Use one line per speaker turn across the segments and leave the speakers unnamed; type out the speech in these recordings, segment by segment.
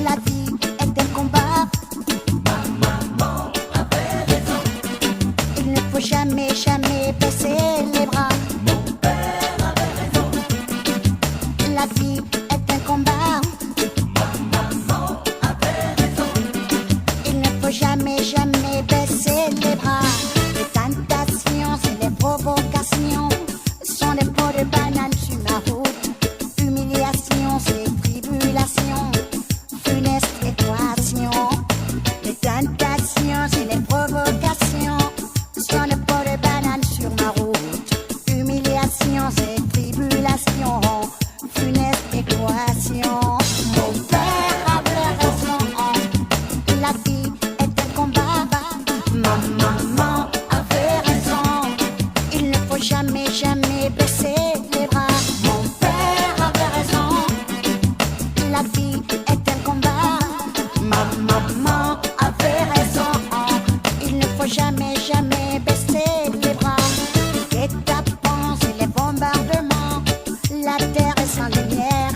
La vie est un combat. Il ne faut jamais, jamais baisser les bras. La vie est un combat. Il ne faut jamais, jamais baisser les bras. Les tentations et les provocations sont des pots de banane sur ma route. Humiliations et tribulations, funeste équation. Les tentations et les provocations sont des pots de banane sur ma route. Humiliations et tribulations, funeste équation. Mon père avait raison. La vie est un combat. Ma maman avait raison. Il ne faut jamais, jamais baisser les bras. Mon père avait raison. La vie est un combat. Ma maman avait raison. Il ne faut jamais, jamais baisser les bras. Les guet-apens et les bombardements. La terre est sans lumière.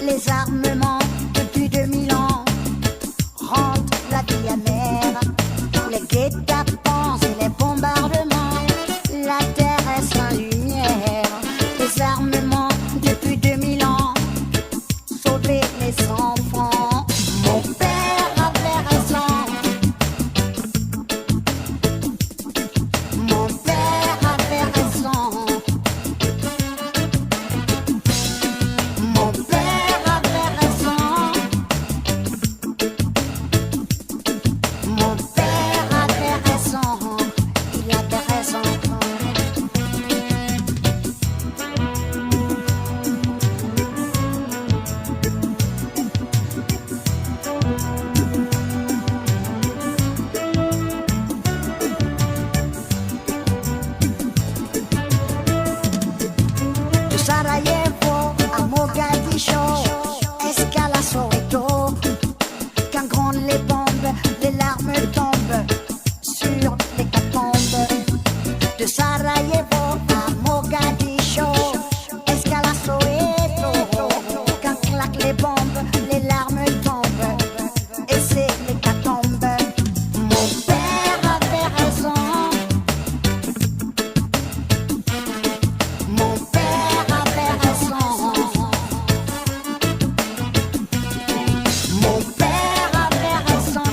Les armements depuis 2000 ans rendent la vie amère. Les guet-apens et les bombardements. La terre est sans lumière. Les armements depuis 2000 ans sauver les enfants. Mon père avait raison. Mon père avait raison. Mon père avait raison. Mon père avait raison. Il avait raison. De Sarajevo à Mogadiscio, escale à Soweto. Quand grondent les bombes, les larmes tombent sur les catacombes. De Sarajevo à Mogadiscio, escale à Soweto. Quand claquent les bombes, les larmes tombent et c'est l'hécatombe. Mon père avait raison. Mon père avait raison. Mon père avait raison.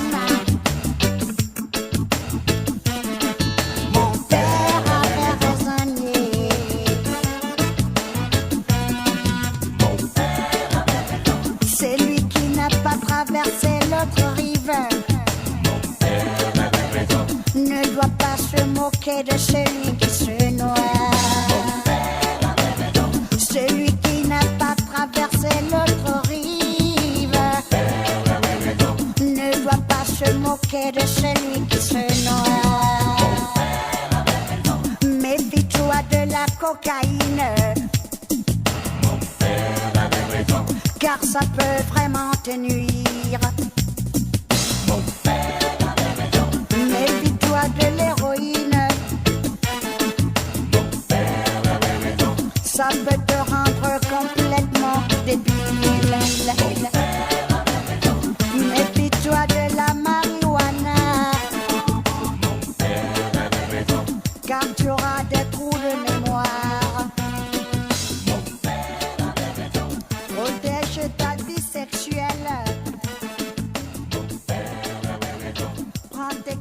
Mon père avait raisonné. C'est lui qui n'a pas traversé l'autre rive. Ne doit pas se moquer de celui qui se noie. Celui qui n'a pas traversé l'autre rive ne doit pas se moquer de celui qui se noie. Méfie-toi de la cocaïne, car ça peut vraiment te nuire. Méfie-toi de l'héroïne, ça peut te rendre complètement débile. Méfie-toi de la marijuana, car tu auras des trous de mémoire. Protège ta vie sexuelle. Prends tes